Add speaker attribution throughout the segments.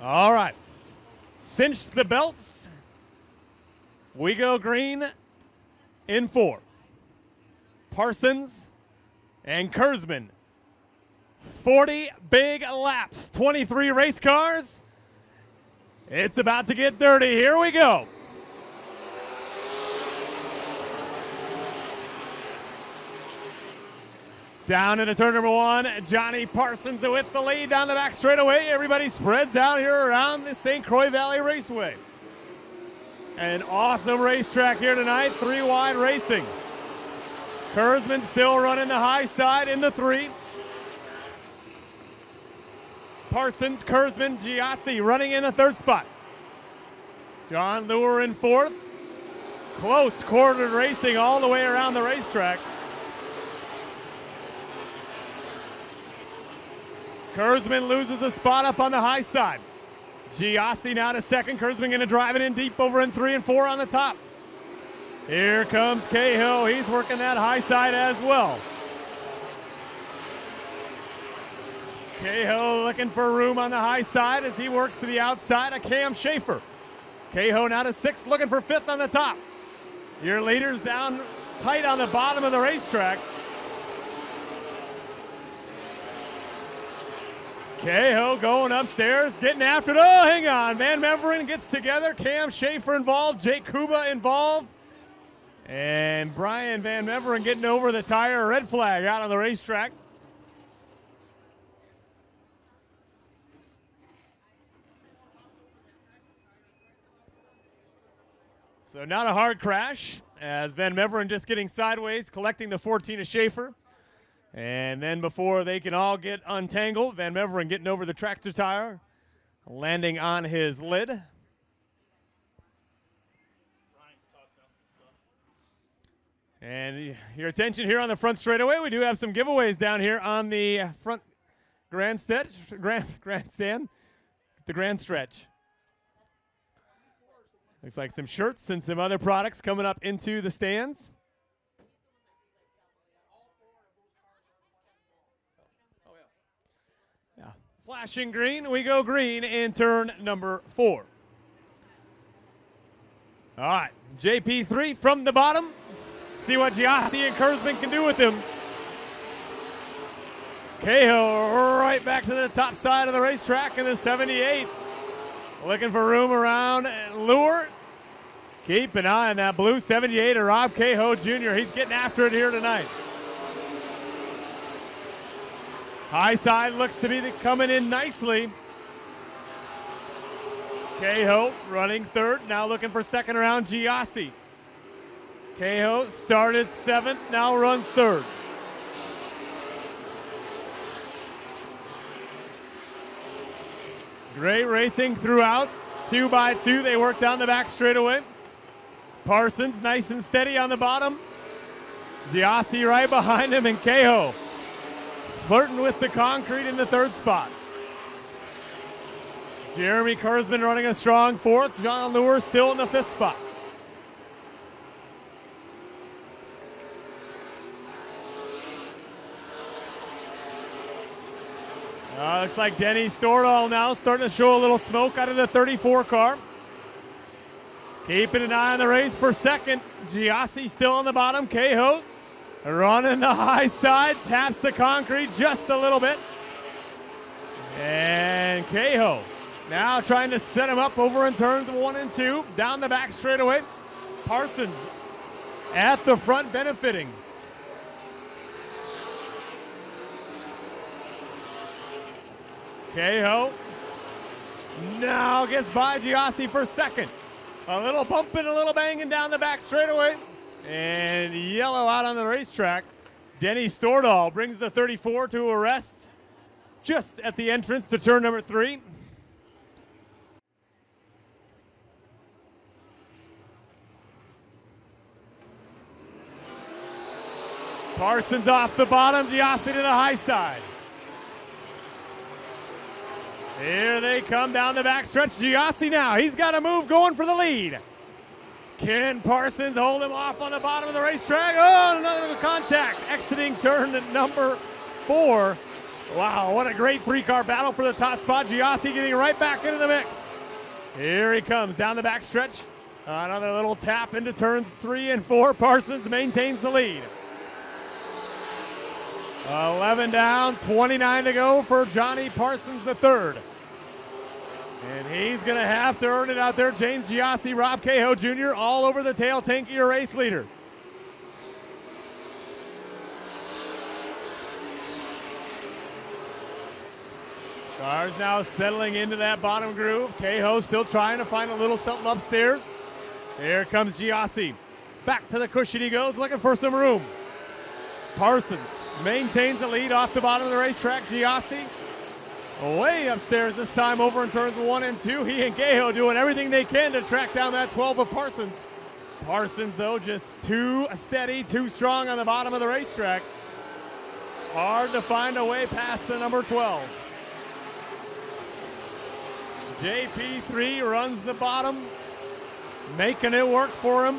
Speaker 1: All right. Cinch the belts. We go green in 4. Parsons and Kurzman. 40 big laps, 23 race cars. It's about to get dirty. Here we go. Down into turn number 1, Johnny Parsons with the lead down the back straightaway. Everybody spreads out here around the St. Croix Valley Raceway. An awesome racetrack here tonight, 3 wide racing. Kurzman still running the high side in the 3. Parsons, Kurzman, Giassi running in the 3rd spot. John Lure in 4th. Close quartered racing all the way around the racetrack. Kurzman loses a spot up on the high side. Giassi now to 2nd. Kurzman going to drive it in deep over in 3 and 4 on the top. Here comes Cahill. He's working that high side as well. Cahill looking for room on the high side as he works to the outside of Cam Schaefer. Cahill now to 6th, looking for 5th on the top. Your leaders down tight on the bottom of the racetrack. Cahill going upstairs, getting after it. Oh, hang on. Van Meveren gets together. Cam Schaefer involved. Jake Kuba involved. And Brian Van Meveren getting over the tire. Red flag out on the racetrack. So not a hard crash as Van Meveren just getting sideways, collecting the 14 of Schaefer. And then before they can all get untangled, Van Meveren getting over the tractor tire, landing on his lid. And your attention here on the front straightaway, we do have some giveaways down here on the front grandstand, the grand stretch. Looks like some shirts and some other products coming up into the stands. Yeah. Flashing green, we go green in turn number 4. All right, JP3 from the bottom. See what Giassi and Kurzman can do with him. Cahill right back to the top side of the racetrack in the 78. Looking for room around Lure. Keep an eye on that blue 78 of Rob Cahill Jr. He's getting after it here tonight. High side looks to be coming in nicely. Cahill running 3rd, now looking for 2nd around Giassi. Cahill started 7th, now runs 3rd. Great racing throughout. 2 by 2, they work down the back straightaway. Parsons nice and steady on the bottom. Giassi right behind him, and Cahill flirting with the concrete in the 3rd spot. Jeremy Kurzman running a strong 4th. John Lure still in the 5th spot. Looks like Denny Stordahl now starting to show a little smoke out of the 34 car. Keeping an eye on the race for 2nd. Giassi still on the bottom. Cahill running the high side, taps the concrete just a little bit. And Cahill now trying to set him up over in turns 1 and 2. Down the back straightaway. Parsons at the front benefiting. Cahill now gets by Giassi for 2nd. A little bumping, a little banging down the back straightaway. And yellow out on the racetrack. Denny Stordahl brings the 34 to a rest just at the entrance to turn number 3. Parsons off the bottom, Giassi to the high side. Here they come down the back stretch. Giassi now, he's got a move going for the lead. Can Parsons hold him off on the bottom of the racetrack? Oh, another contact. Exiting turn number 4. Wow, what a great three-car battle for the top spot. Giassi getting right back into the mix. Here he comes down the back stretch. Another little tap into turns 3 and 4. Parsons maintains the lead. 11 down, 29 to go for Johnny Parsons III. And he's going to have to earn it out there. James Giassi, Rob Cahoe Jr. all over the tail, tanking your race leader. Cars now settling into that bottom groove. Cahoe still trying to find a little something upstairs. Here comes Giassi. Back to the cushion he goes, looking for some room. Parsons maintains the lead off the bottom of the racetrack. Giassi way upstairs this time over in turns 1 and 2. He and Cahoe doing everything they can to track down that 12 of Parsons. Parsons, though, just too steady, too strong on the bottom of the racetrack. Hard to find a way past the number 12. JP3 runs the bottom, making it work for him.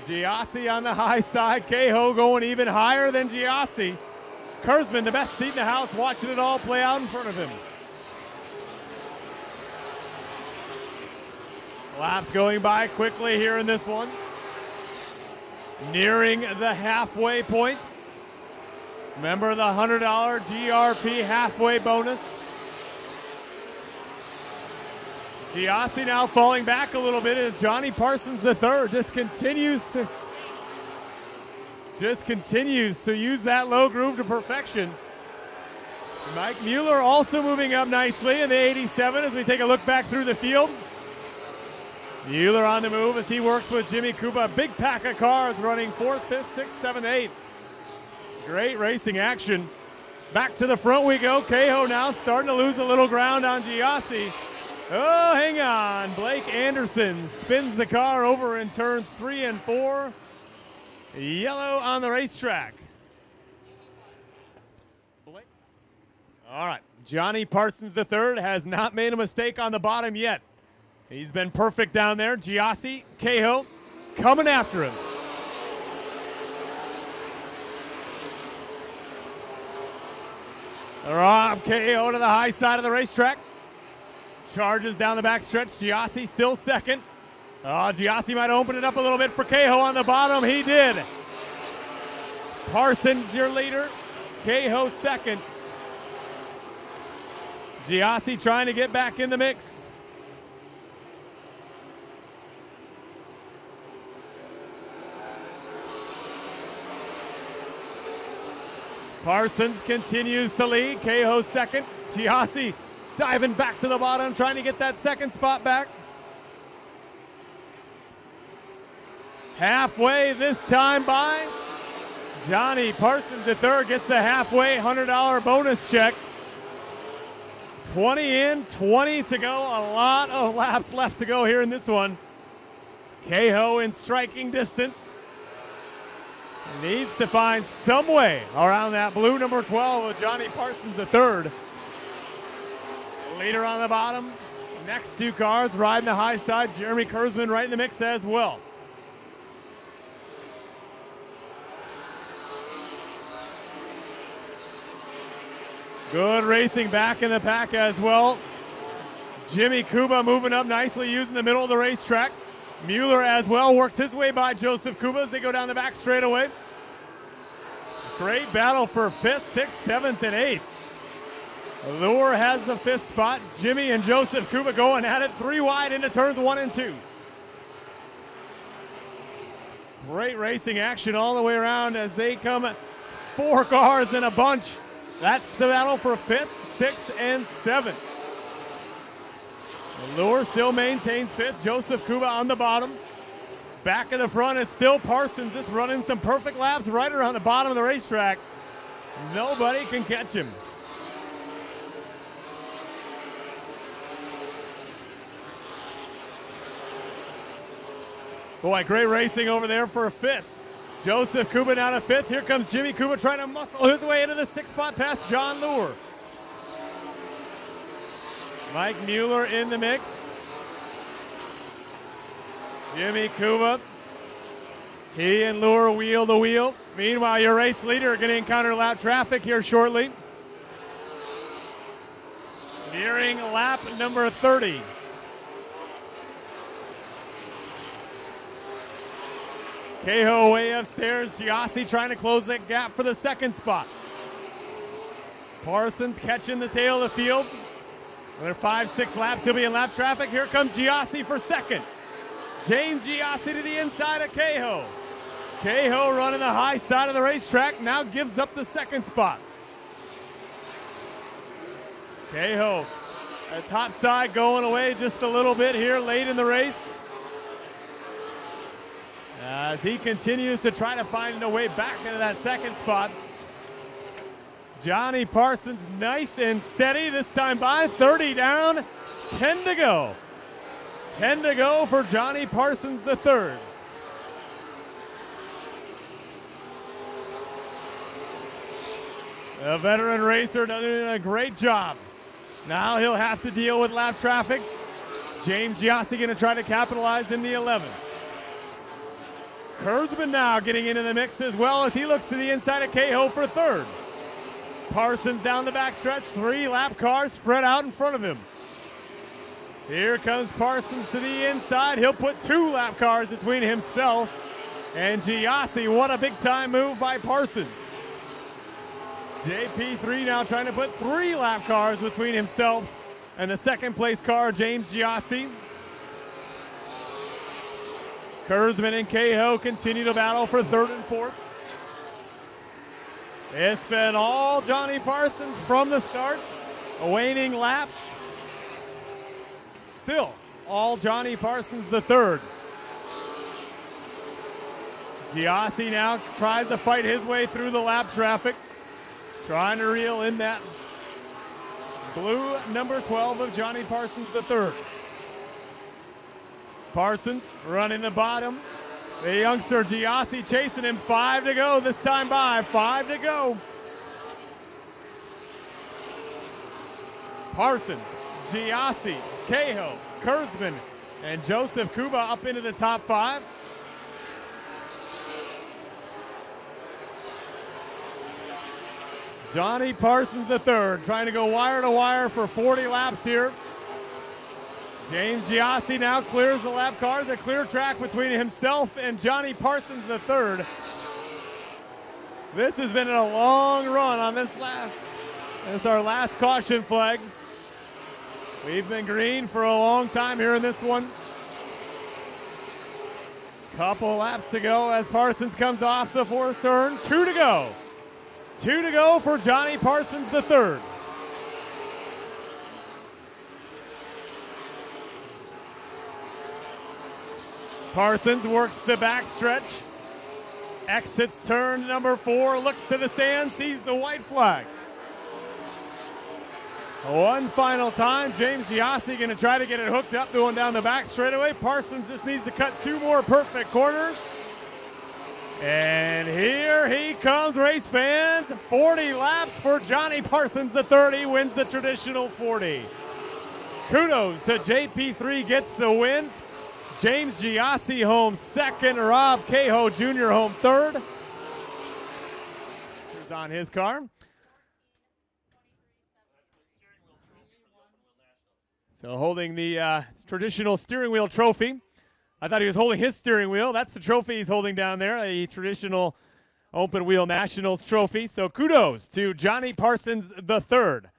Speaker 1: Giassi on the high side. Cahoe going even higher than Giassi. Kurzman, the best seat in the house, watching it all play out in front of him. Laps going by quickly here in this one. Nearing the halfway point. Remember the $100 GRP halfway bonus. Giassi now falling back a little bit as Johnny Parsons III just continues to use that low groove to perfection. Mike Mueller also moving up nicely in the 87 as we take a look back through the field. Mueller on the move as he works with Jimmy Kuba. Big pack of cars running 4th, 5th, 6th, 7th, 8th. Great racing action. Back to the front we go. Cahoe now starting to lose a little ground on Giassi. Oh, hang on. Blake Anderson spins the car over in turns 3 and 4. Yellow on the racetrack. All right. Johnny Parsons III has not made a mistake on the bottom yet. He's been perfect down there. Giassi, Cahoe coming after him. Rob Cahoe to the high side of the racetrack. Charges down the back stretch. Giassi still second. Oh, Giassi might open it up a little bit for Cahoe on the bottom. He did. Parsons, your leader. Cahoe second. Giassi trying to get back in the mix. Parsons continues to lead. Cahoe second. Giassi diving back to the bottom, trying to get that second spot back. Halfway this time by. Johnny Parsons III gets the halfway $100 bonus check. 20 in, 20 to go. A lot of laps left to go here in this one. Cahoe in striking distance. Needs to find some way around that blue number 12 with Johnny Parsons III. Leader on the bottom. Next two cars riding the high side. Jeremy Kurzman right in the mix as well. Good racing back in the pack as well. Jimmy Kuba moving up nicely using the middle of the racetrack. Mueller as well works his way by Joseph Kuba as they go down the back straightaway. Great battle for 5th, 6th, 7th, and 8th. Lure has the 5th spot. Jimmy and Joseph Kuba going at it 3 wide into turns 1 and 2. Great racing action all the way around as they come 4 cars in a bunch. That's the battle for 5th, 6th, and 7th. Lure still maintains 5th. Joseph Kuba on the bottom. Back in the front, it's still Parsons just running some perfect laps right around the bottom of the racetrack. Nobody can catch him. Boy, great racing over there for a 5th. Joseph Kuba down to 5th. Here comes Jimmy Kuba trying to muscle his way into the 6th spot past John Lure. Mike Mueller in the mix. Jimmy Kuba. He and Lure wheel to wheel. Meanwhile, your race leader are going to encounter loud traffic here shortly. nearing lap number 30. Cahill way upstairs. Giassi trying to close that gap for the second spot. Parsons catching the tail of the field. Another 5-6 laps. He'll be in lap traffic. Here comes Giassi for second. James Giassi to the inside of Cahill. Cahill running the high side of the racetrack. Now gives up the second spot. Cahill, at top side, going away just a little bit here late in the race. As he continues to try to find a way back into that second spot. Johnny Parsons nice and steady this time by. 30 down, 10 to go. 10 to go for Johnny Parsons the third. The veteran racer doing a great job. Now he'll have to deal with lap traffic. James Giassi going to try to capitalize in the 11th. Kurzman now getting into the mix as well as he looks to the inside of Cahill for third. Parsons down the backstretch, 3 lap cars spread out in front of him. Here comes Parsons to the inside. He'll put 2 lap cars between himself and Giassi. What a big time move by Parsons. JP3 now trying to put 3 lap cars between himself and the second place car, James Giassi. Kurzman and Cahill continue to battle for third and fourth. It's been all Johnny Parsons from the start. Waning laps. Still all Johnny Parsons the third. Giassi now tries to fight his way through the lap traffic. Trying to reel in that blue number 12 of Johnny Parsons the third. Parsons running the bottom. The youngster Giassi chasing him. 5 to go this time by. 5 to go. Parsons, Giassi, Cahill, Kurzman, and Joseph Kuba up into the top 5. Johnny Parsons the third trying to go wire to wire for 40 laps here. James Giassi now clears the lap cars, a clear track between himself and Johnny Parsons the third. This has been a long run on this last. It's our last caution flag. We've been green for a long time here in this one. Couple laps to go as Parsons comes off the fourth turn. 2 to go. 2 to go for Johnny Parsons the third. Parsons works the backstretch, exits turn number 4, looks to the stand, sees the white flag. One final time, James Giassi going to try to get it hooked up, going down the back straightaway. Parsons just needs to cut 2 more perfect corners. And here he comes, race fans. 40 laps for Johnny Parsons the third. He wins the traditional 40. Kudos to JP3, gets the win. James Giassi home second. Rob Cahill Jr. home third. Here's on his car. So holding the traditional steering wheel trophy. I thought he was holding his steering wheel. That's the trophy he's holding down there, a traditional Open Wheel Nationals trophy. So kudos to Johnny Parsons the third.